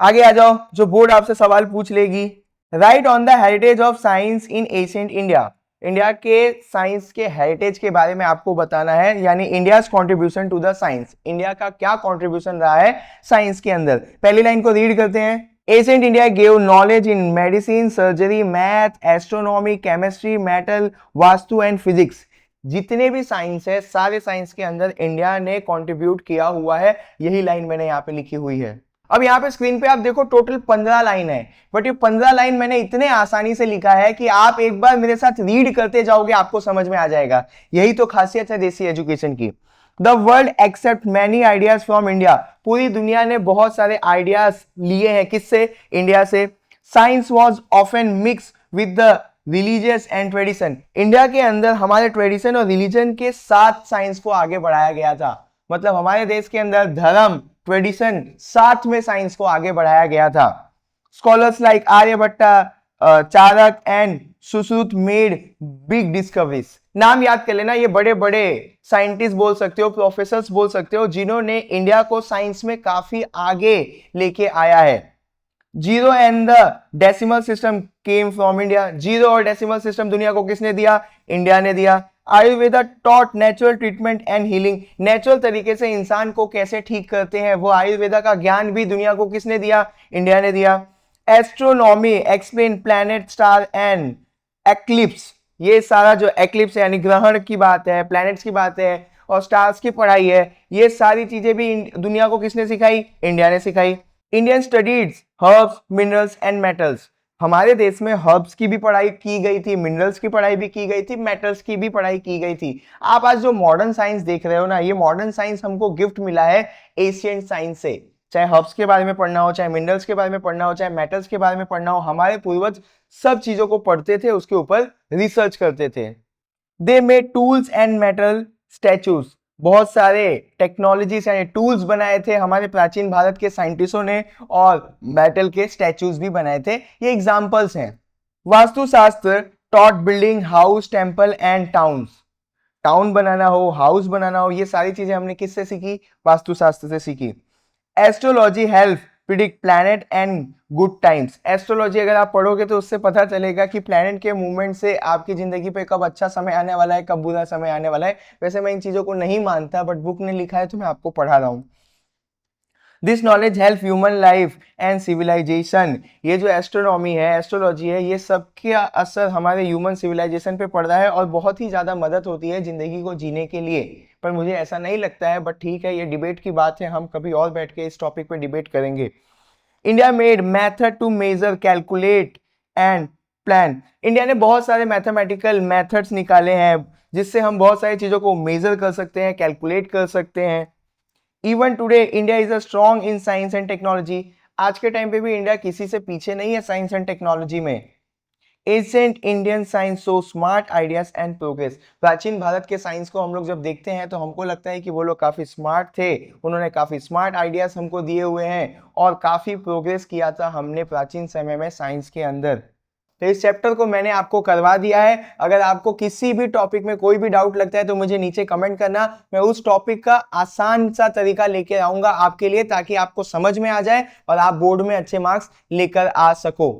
आगे आ जाओ, जो बोर्ड आपसे सवाल पूछ लेगी। Write on the heritage of science in ancient India. India के साइंस के हेरिटेज के बारे में आपको बताना है, यानी India's contribution to the science. India का क्या कंट्रीब्यूशन रहा है साइंस के अंदर। पहली लाइन को रीड करते हैं। Ancient India gave knowledge in medicine, surgery, math, astronomy, chemistry, metal, vastu and physics. जितने भी साइंस है, सारे साइंस के अंदर इंडिया ने कंट्रीब्यूट किया हुआ है। यही लाइन मैंने यहाँ पे लिखी हुई है। अब यहाँ पे स्क्रीन पे आप देखो टोटल 15 लाइन है, बट ये 15 लाइन मैंने इतने आसानी से लिखा है कि आप एक बार मेरे साथ रीड करते जाओगे आपको समझ में आ जाएगा। यही तो खासियत है देसी एजुकेशन की। The world accept many ideas from India. पूरी दुनिया ने बहुत सारे आइडियाज लिए हैं, किससे? इंडिया से। Science was often mix with the religious and tradition. India के अंदर हमारे ट्रेडिशन और रिलीजन के साथ साइंस को आगे बढ़ाया गया था। मतलब हमारे देश के अंदर धर्म, ट्रेडिशन, साथ में साइंस को आगे बढ़ाया गया था। Scholars like Aryabhatta, Chanakya and Sushruta made big discoveries. नाम याद कर लेना, ये बड़े बड़े साइंटिस्ट बोल सकते हो, प्रोफेसर्स बोल सकते हो, जिन्होंने इंडिया को साइंस में काफी आगे लेके आया है। Zero and the decimal system came from India. Zero और डेसिमल सिस्टम दुनिया को किसने दिया? इंडिया ने दिया। Ayurveda taught natural treatment and healing. Natural तरीके से इंसान को कैसे ठीक करते हैं, वो आयुर्वेदा का ज्ञान भी दुनिया को किसने दिया? इंडिया ने दिया। Astronomy explain planet, star and eclipse. ये सारा जो एक्लिप्स यानी ग्रहण की बात है, प्लैनेट्स की बात है और स्टार्स की पढ़ाई है, ये सारी चीजें भी दुनिया को किसने सिखाई? इंडिया ने सिखाई। Indian studies herbs, minerals and metals. हमारे देश में हर्ब्स की भी पढ़ाई की गई थी, मिनरल्स की पढ़ाई भी की गई थी, मेटल्स की भी पढ़ाई की गई थी। आप आज जो मॉडर्न साइंस देख रहे हो ना, ये मॉडर्न साइंस हमको गिफ्ट मिला है एशियंट साइंस से। चाहे हर्ब्स के बारे में पढ़ना हो, चाहे मिनरल्स के बारे में पढ़ना हो, चाहे मेटल्स के बारे में पढ़ना हो, हमारे पूर्वज सब चीजों को पढ़ते थे, उसके ऊपर रिसर्च करते थे। They made tools and metal statues. बहुत सारे टेक्नोलॉजीज यानी टूल्स बनाए थे हमारे प्राचीन भारत के साइंटिस्टों ने, और मेटल के स्टैचूज भी बनाए थे। ये एग्जांपल्स हैं। Vastushastra taught building house, temple and towns. Town बनाना हो, हाउस बनाना हो, ये सारी चीजें हमने किससे सीखी? वास्तुशास्त्र से सीखी। Astrology help predict planet and good times. Astrology अगर आप पढ़ोगे तो उससे पता चलेगा कि प्लैनेट के मूवमेंट से आपकी जिंदगी पे कब अच्छा समय आने वाला है, कब बुरा समय आने वाला है। वैसे मैं इन चीजों को नहीं मानता, बट बुक ने लिखा है तो मैं आपको पढ़ा रहा हूं। This knowledge help human life and civilisation. ये जो एस्ट्रोनॉमी है, एस्ट्रोलॉजी है, ये सबका असर हमारे ह्यूमन सिविलाइजेशन पे पड़ रहा है और बहुत ही ज्यादा मदद होती है जिंदगी को जीने के लिए। पर मुझे ऐसा नहीं लगता है, बट ठीक है, ये डिबेट की बात है, हम कभी और बैठ के इस टॉपिक पे डिबेट करेंगे। India made method to measure, calculate and plan. India ने बहुत सारे मैथमेटिकल मेथड्स निकाले हैं जिससे हम बहुत सारी चीजों को मेजर कर सकते हैं, कैलकुलेट कर सकते हैं। Even today India is a strong in science and technology. आज के टाइम पे भी इंडिया किसी से पीछे नहीं है साइंस एंड टेक्नोलॉजी में। Ancient Indian science so smart ideas and progress. प्राचीन भारत के साइंस को हम लोग जब देखते हैं तो हमको लगता है कि वो लोग काफी स्मार्ट थे, उन्होंने काफी स्मार्ट आइडियाज हमको दिए हुए हैं और काफी प्रोग्रेस किया था हमने प्राचीन समय में साइंस के अंदर। तो इस चैप्टर को मैंने आपको करवा दिया है। अगर आपको किसी भी टॉपिक में कोई भी डाउट लगता है तो मुझे नीचे कमेंट करना, मैं उस टॉपिक का आसान सा तरीका लेकर आऊंगा आपके लिए, ताकि आपको समझ में आ जाए और आप बोर्ड में अच्छे मार्क्स लेकर आ सको।